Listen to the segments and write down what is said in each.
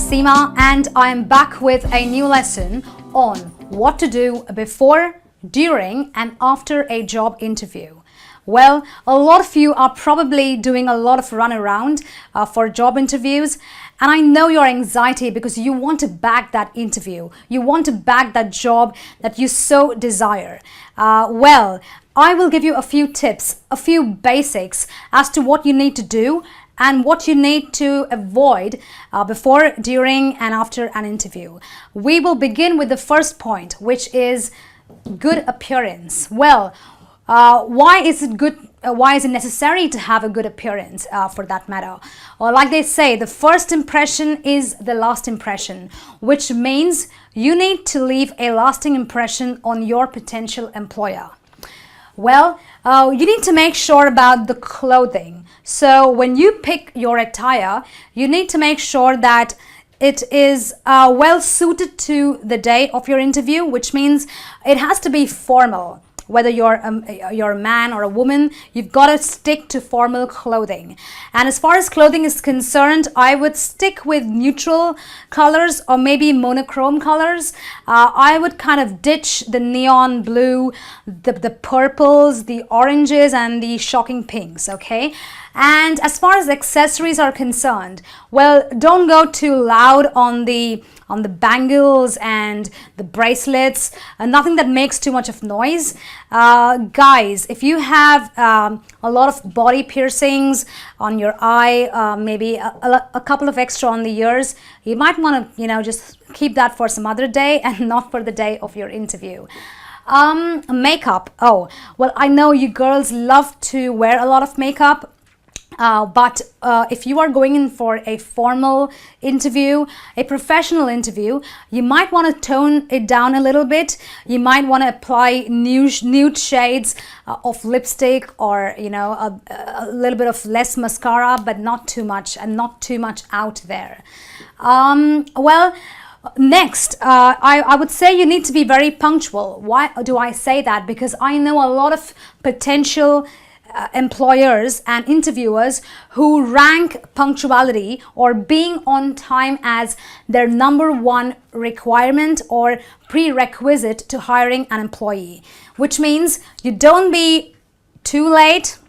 Seema, and I am back with a new lesson on what to do before, during and after a job interview. Well, a lot of you are probably doing a lot of runaround for job interviews, and I know your anxiety because you want to bag that interview. You want to bag that job that you so desire. Well, I will give you a few tips, a few basics as to what you need to do and what you need to avoid before, during and after an interview. We will begin with the first point, which is good appearance. Well, why is it good? Why is it necessary to have a good appearance for that matter? Or like they say, the first impression is the last impression, which means you need to leave a lasting impression on your potential employer. Well, you need to make sure about the clothing. So when you pick your attire, you need to make sure that it is well suited to the day of your interview, which means it has to be formal. Whether you're a man or a woman, you've got to stick to formal clothing. And as far as clothing is concerned, I would stick with neutral colors or maybe monochrome colors. I would kind of ditch the neon blue, the purples, the oranges and the shocking pinks, okay? And as far as accessories are concerned, well, don't go too loud on the bangles and the bracelets, nothing that makes too much of noise. Guys, if you have a lot of body piercings on your eye, maybe a couple of extra on the ears, you might want to, just keep that for some other day and not for the day of your interview. Makeup. Oh, well, I know you girls love to wear a lot of makeup. But if you are going in for a formal interview, a professional interview, you might want to tone it down a little bit. You might want to apply nude shades of lipstick, or a little bit of less mascara, but not too much, and not too much out there. Well, next, I would say you need to be very punctual. Why do I say that? Because I know a lot of potential employers and interviewers who rank punctuality or being on time as their number one requirement or prerequisite to hiring an employee, which means you don't be too late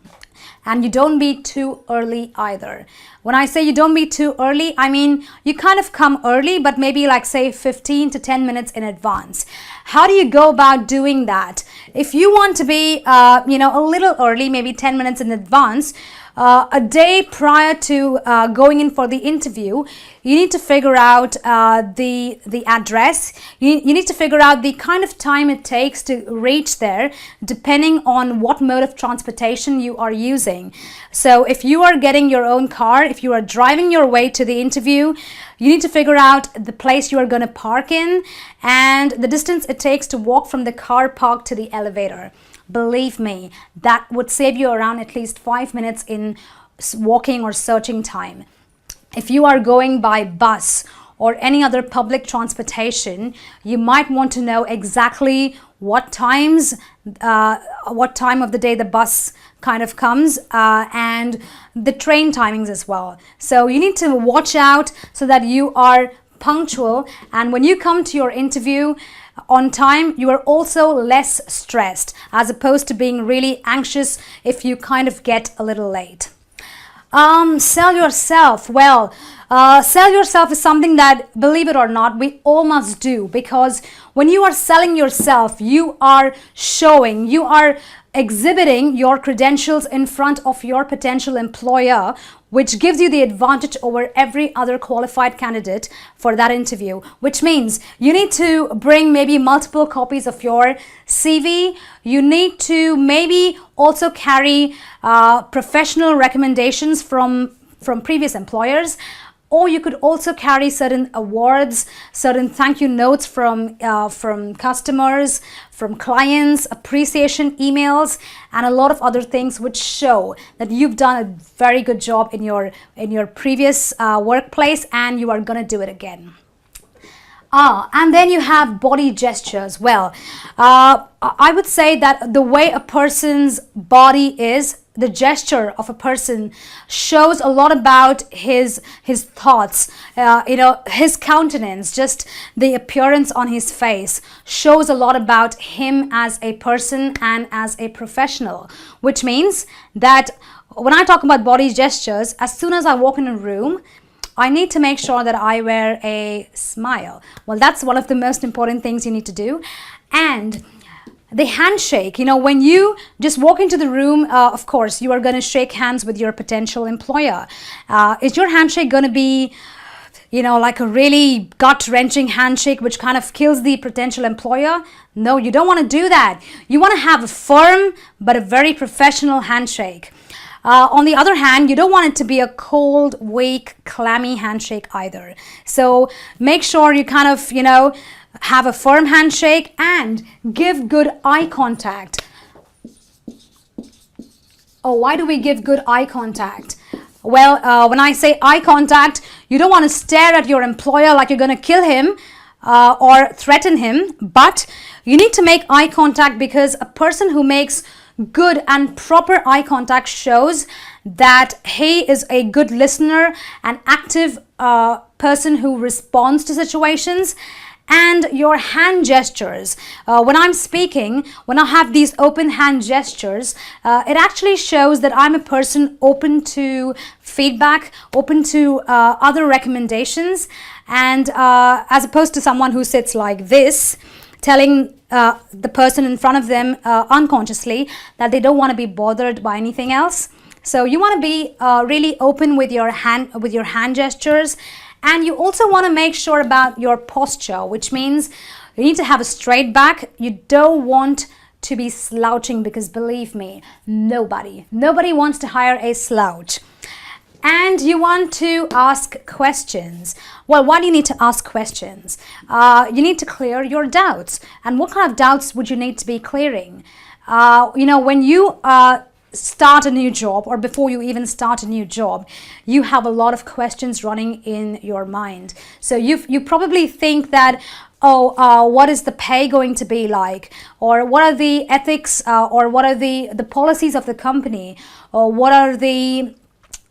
and you don't be too early either. When I say you don't be too early, I mean you kind of come early, but maybe like say 15 to 10 minutes in advance. How do you go about doing that? If you want to be, a little early, maybe 10 minutes in advance, a day prior to going in for the interview, you need to figure out the address. You need to figure out the kind of time it takes to reach there, depending on what mode of transportation you are using. So if you are getting your own car, if you are driving your way to the interview, you need to figure out the place you are going to park in and the distance it takes to walk from the car park to the elevator. Believe me, that would save you around at least 5 minutes in walking or searching time. If you are going by bus or any other public transportation, you might want to know exactly what time of the day the bus kind of comes and the train timings as well. So you need to watch out so that you are punctual, and when you come to your interview on time, you are also less stressed as opposed to being really anxious if you kind of get a little late. Sell yourself. Well, sell yourself is something that, believe it or not, we all must do, because when you are selling yourself, you are showing, you are exhibiting your credentials in front of your potential employer, which gives you the advantage over every other qualified candidate for that interview, which means you need to bring maybe multiple copies of your CV. You need to maybe also carry professional recommendations from previous employers. Or you could also carry certain awards, certain thank you notes from customers, from clients, appreciation emails, and a lot of other things which show that you've done a very good job in your previous workplace and you are going to do it again. And then you have body gestures. Well, I would say that the way a person's body is, the gesture of a person shows a lot about his thoughts. His countenance, just the appearance on his face, shows a lot about him as a person and as a professional, which means that when I talk about body gestures, as soon as I walk in a room, I need to make sure that I wear a smile. Well, that's one of the most important things you need to do. And the handshake, when you just walk into the room, of course, you are going to shake hands with your potential employer. Is your handshake going to be, like a really gut-wrenching handshake, which kind of kills the potential employer? No, you don't want to do that. You want to have a firm, but a very professional handshake. On the other hand, you don't want it to be a cold, weak, clammy handshake either. So make sure you kind of, have a firm handshake and give good eye contact. Oh, why do we give good eye contact? Well, when I say eye contact, you don't want to stare at your employer like you're going to kill him or threaten him, but you need to make eye contact, because a person who makes good and proper eye contact shows that he is a good listener, an active person who responds to situations. And your hand gestures, when I'm speaking, when I have these open hand gestures, it actually shows that I'm a person open to feedback, open to other recommendations, and as opposed to someone who sits like this, telling the person in front of them unconsciously that they don't want to be bothered by anything else. So you want to be really open with your hand gestures. And you also want to make sure about your posture, which means you need to have a straight back. You don't want to be slouching, because believe me, nobody wants to hire a slouch. And you want to ask questions. Well, why do you need to ask questions? You need to clear your doubts. And what kind of doubts would you need to be clearing? When you start a new job, or before you even start a new job, you have a lot of questions running in your mind. So you probably think that, what is the pay going to be like, or what are the ethics, or what are the policies of the company, or what are the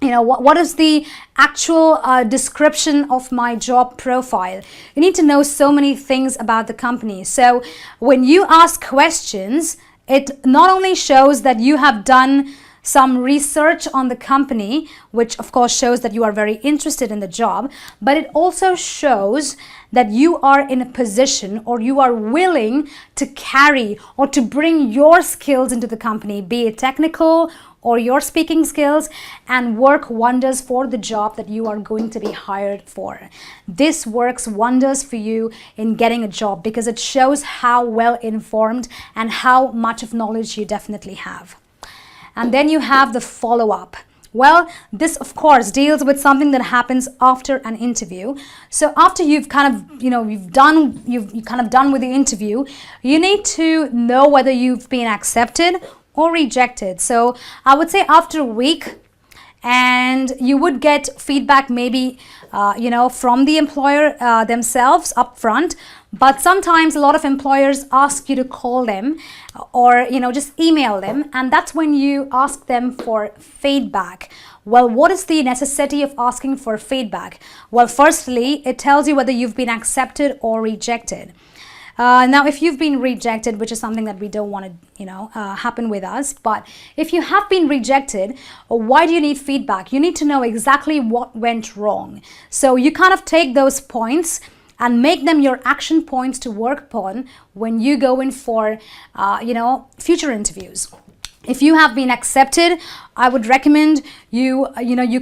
what is the actual description of my job profile. You need to know so many things about the company. So when you ask questions, it not only shows that you have done some research on the company, which of course shows that you are very interested in the job, but it also shows that you are in a position, or you are willing to carry or to bring your skills into the company, be it technical or your speaking skills, and work wonders for the job that you are going to be hired for. This works wonders for you in getting a job, because it shows how well informed and how much of knowledge you definitely have. And then you have the follow-up. Well, this of course deals with something that happens after an interview. So after you've kind of, you've kind of done with the interview, you need to know whether you've been accepted or rejected. So I would say after a week, and you would get feedback maybe from the employer themselves up front, but sometimes a lot of employers ask you to call them, or just email them, and that's when you ask them for feedback. Well, what is the necessity of asking for feedback? Well, firstly, it tells you whether you've been accepted or rejected. Now, if you've been rejected, which is something that we don't want to, happen with us, but if you have been rejected, why do you need feedback? You need to know exactly what went wrong. So you kind of take those points and make them your action points to work upon when you go in for, future interviews. If you have been accepted, I would recommend you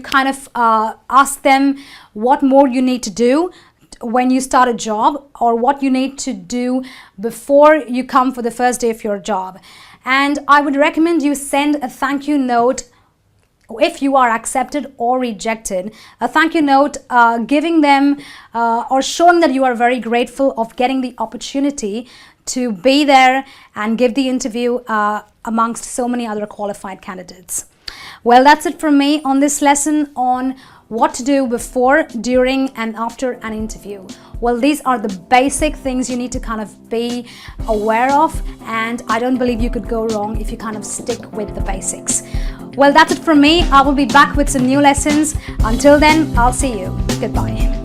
kind of ask them what more you need to do when you start a job, or what you need to do before you come for the first day of your job. And I would recommend you send a thank you note if you are accepted or rejected, a thank you note giving them or showing that you are very grateful of getting the opportunity to be there and give the interview amongst so many other qualified candidates. Well, that's it from me on this lesson on what to do before, during, and after an interview. Well, these are the basic things you need to kind of be aware of, and I don't believe you could go wrong if you kind of stick with the basics. Well, that's it from me. I will be back with some new lessons. Until then, I'll see you. Goodbye.